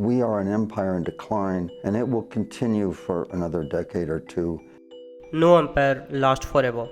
We are an empire in decline, and it will continue for another decade or two. No empire lasts forever.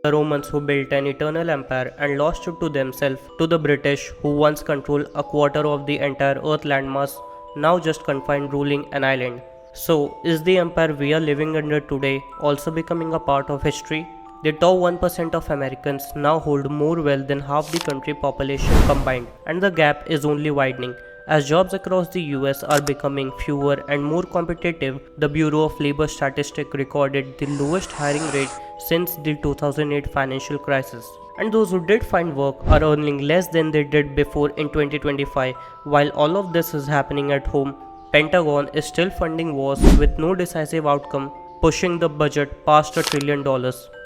The Romans who built an eternal empire and lost it to themselves, to the British who once controlled a quarter of the entire earth landmass, now just confined ruling an island. So, is the empire we are living under today also becoming a part of history? The top 1% of Americans now hold more wealth than half the country population combined, and the gap is only widening. As jobs across the US are becoming fewer and more competitive, the Bureau of Labor Statistics recorded the lowest hiring rate since the 2008 financial crisis. And those who did find work are earning less than they did before in 2025. While all of this is happening at home, Pentagon is still funding wars with no decisive outcome, pushing the budget past $1 trillion.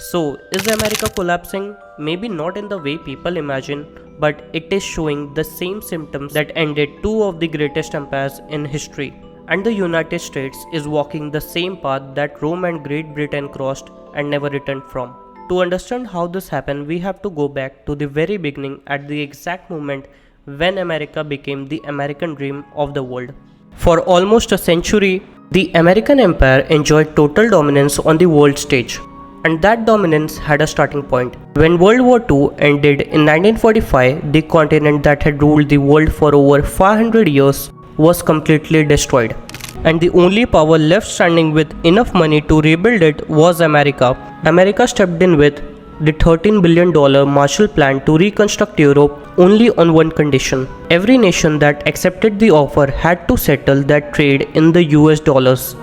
So, is America collapsing? Maybe not in the way people imagine, but it is showing the same symptoms that ended two of the greatest empires in history. And the United States is walking the same path that Rome and Great Britain crossed and never returned from. To understand how this happened, we have to go back to the very beginning at the exact moment when America became the American dream of the world. For almost a century, the American empire enjoyed total dominance on the world stage. And that dominance had a starting point. When World War II ended in 1945, the continent that had ruled the world for over 500 years was completely destroyed. And the only power left standing with enough money to rebuild it was America. America stepped in with the $13 billion Marshall Plan to reconstruct Europe only on one condition. Every nation that accepted the offer had to settle that trade in the US dollars,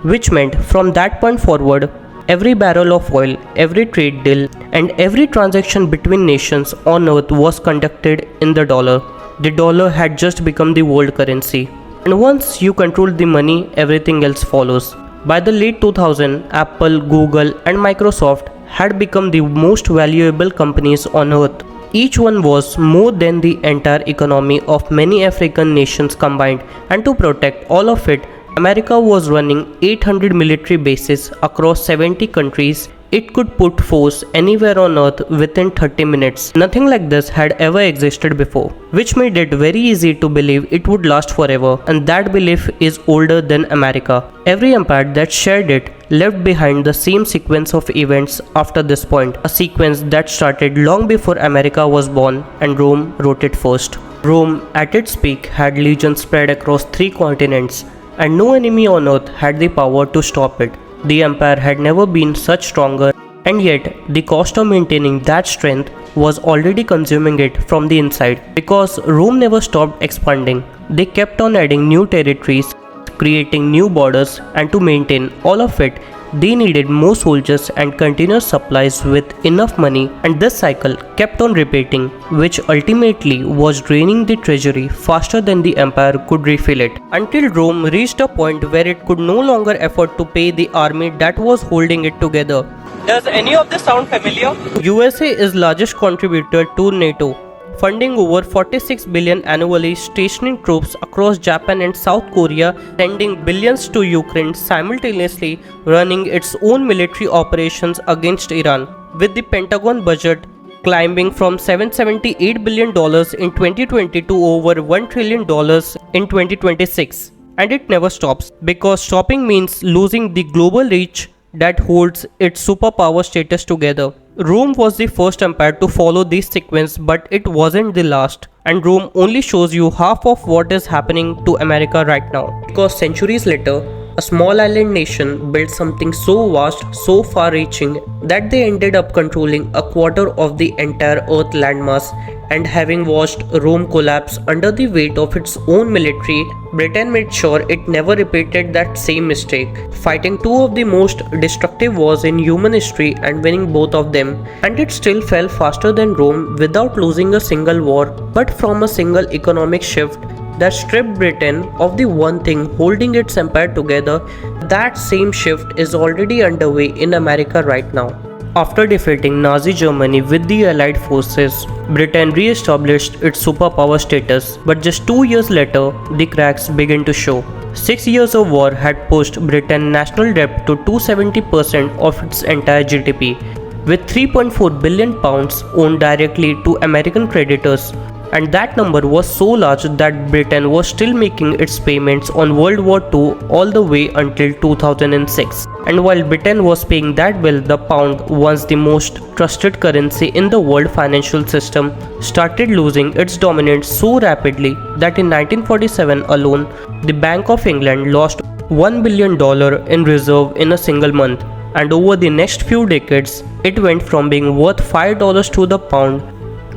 which meant from that point forward, every barrel of oil, every trade deal, and every transaction between nations on earth was conducted in the dollar. The dollar had just become the world currency. And once you control the money, everything else follows. By the late 2000s, Apple, Google, and Microsoft had become the most valuable companies on earth. Each one was more than the entire economy of many African nations combined, and to protect all of it, America was running 800 military bases across 70 countries. It could put force anywhere on earth within 30 minutes. Nothing like this had ever existed before, which made it very easy to believe it would last forever, and that belief is older than America. Every empire that shared it left behind the same sequence of events after this point, a sequence that started long before America was born, and Rome wrote it first. Rome, at its peak, had legions spread across 3 continents, and no enemy on earth had the power to stop it. The empire had never been such stronger, and yet the cost of maintaining that strength was already consuming it from the inside. Because Rome never stopped expanding, they kept on adding new territories, creating new borders, and to maintain all of it, they needed more soldiers and continuous supplies with enough money, and this cycle kept on repeating, which ultimately was draining the treasury faster than the empire could refill it, until Rome reached a point where it could no longer afford to pay the army that was holding it together. Does any of this sound familiar? USA is largest contributor to NATO, funding over 46 billion annually, stationing troops across Japan and South Korea, sending billions to Ukraine, simultaneously running its own military operations against Iran, with the Pentagon budget climbing from $778 billion in 2020 to over $1 trillion in 2026. And it never stops, because stopping means losing the global reach that holds its superpower status together. Rome was the first empire to follow this sequence, but it wasn't the last. And Rome only shows you half of what is happening to America right now. Because centuries later, a small island nation built something so vast, so far-reaching, that they ended up controlling a quarter of the entire earth landmass. And having watched Rome collapse under the weight of its own military, Britain made sure it never repeated that same mistake, fighting 2 of the most destructive wars in human history and winning both of them. And it still fell faster than Rome without losing a single war, but from a single economic shift that stripped Britain of the one thing holding its empire together. That same shift is already underway in America right now. After defeating Nazi Germany with the Allied forces, Britain re-established its superpower status, but just 2 years later, the cracks began to show. 6 years of war had pushed Britain's national debt to 270% of its entire GDP, with £3.4 billion owned directly to American creditors. and that number was so large that Britain was still making its payments on World War II all the way until 2006. And while Britain was paying that bill, the pound, once the most trusted currency in the world financial system, started losing its dominance so rapidly that in 1947 alone, the Bank of England lost $1 billion in reserve in a single month, and over the next few decades, it went from being worth $5 to the pound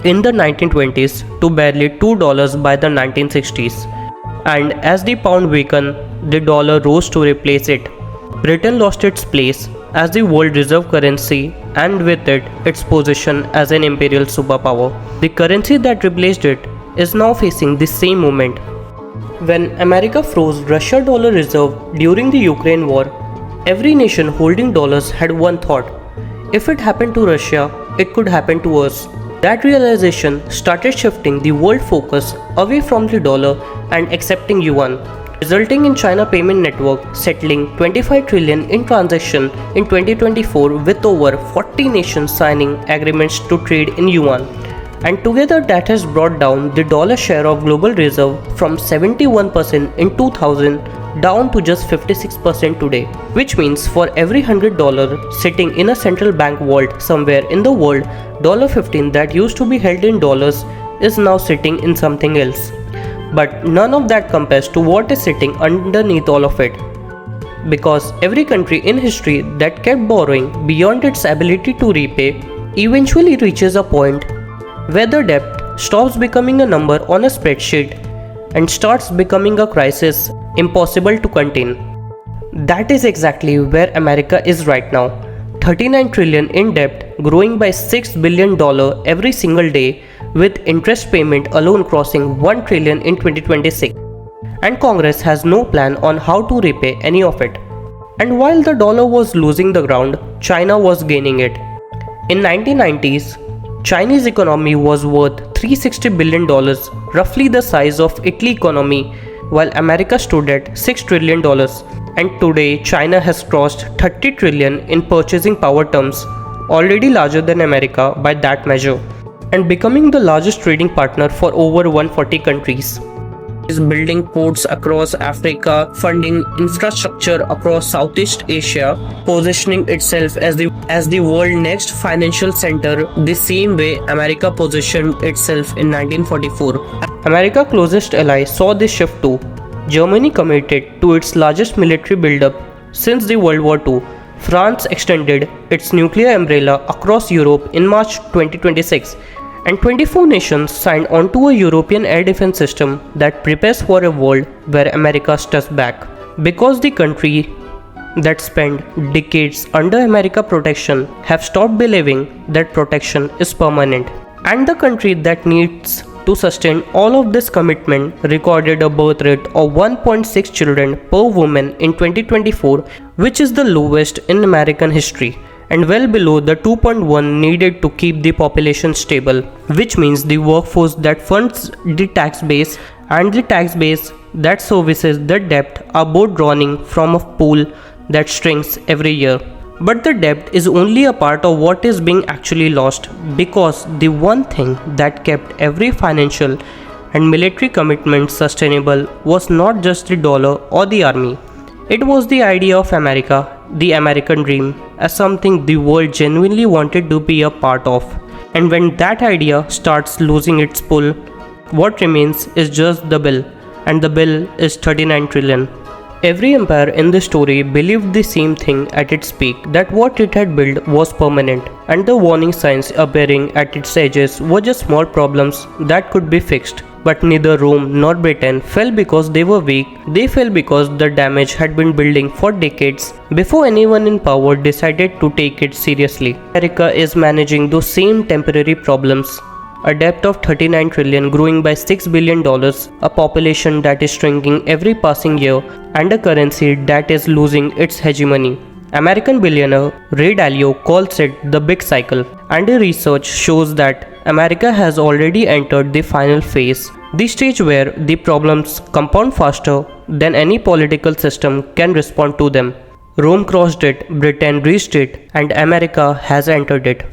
in the 1920s to barely $2 by the 1960s. And as the pound weakened, the dollar rose to replace it. Britain lost its place as the world reserve currency and with it, its position as an imperial superpower. The currency that replaced it is now facing the same moment. When America froze Russia dollar reserve during the Ukraine war, every nation holding dollars had one thought: if it happened to Russia, it could happen to us. That realization started shifting the world focus away from the dollar and accepting yuan, resulting in China payment network settling 25 trillion in transaction in 2024 with over 40 nations signing agreements to trade in yuan. And together that has brought down the dollar share of global reserve from 71% in 2000 down to just 56% today, which means for every $100 sitting in a central bank vault somewhere in the world, $15 that used to be held in dollars is now sitting in something else. But none of that compares to what is sitting underneath all of it. Because every country in history that kept borrowing beyond its ability to repay eventually reaches a point where the debt stops becoming a number on a spreadsheet and starts becoming a crisis impossible to contain. That is exactly where America is right now. 39 trillion in debt, growing by $6 billion every single day, with interest payment alone crossing 1 trillion in 2026. And Congress has no plan on how to repay any of it. And while the dollar was losing the ground, China was gaining it. In 1990s, Chinese economy was worth $360 billion, roughly the size of Italy economy, while America stood at $6 trillion. And today, China has crossed 30 trillion in purchasing power terms, already larger than America by that measure, and becoming the largest trading partner for over 140 countries. Is building ports across Africa, funding infrastructure across Southeast Asia, positioning itself as the world's next financial center, the same way America positioned itself in 1944. America's closest ally saw this shift too. Germany committed to its largest military buildup since the World War II. France extended its nuclear umbrella across Europe in March 2026. And 24 nations signed onto a European air defense system that prepares for a world where America steps back. Because the country that spent decades under America protection have stopped believing that protection is permanent. And the country that needs to sustain all of this commitment recorded a birth rate of 1.6 children per woman in 2024, which is the lowest in American history, and well below the 2.1 needed to keep the population stable, which means the workforce that funds the tax base and the tax base that services the debt are both drawing from a pool that shrinks every year. But the debt is only a part of what is being actually lost, because the one thing that kept every financial and military commitment sustainable was not just the dollar or the army. It was the idea of America, the American dream, as something the world genuinely wanted to be a part of. And when that idea starts losing its pull, what remains is just the bill, and the bill is 39 trillion. Every empire in the story believed the same thing at its peak, that what it had built was permanent, and the warning signs appearing at its edges were just small problems that could be fixed. But neither Rome nor Britain fell because they were weak, they fell because the damage had been building for decades before anyone in power decided to take it seriously. America is managing those same temporary problems. A debt of 39 trillion growing by $6 billion, a population that is shrinking every passing year, and a currency that is losing its hegemony. American billionaire Ray Dalio calls it the big cycle, and research shows that America has already entered the final phase, the stage where the problems compound faster than any political system can respond to them. Rome crossed it, Britain reached it, and America has entered it.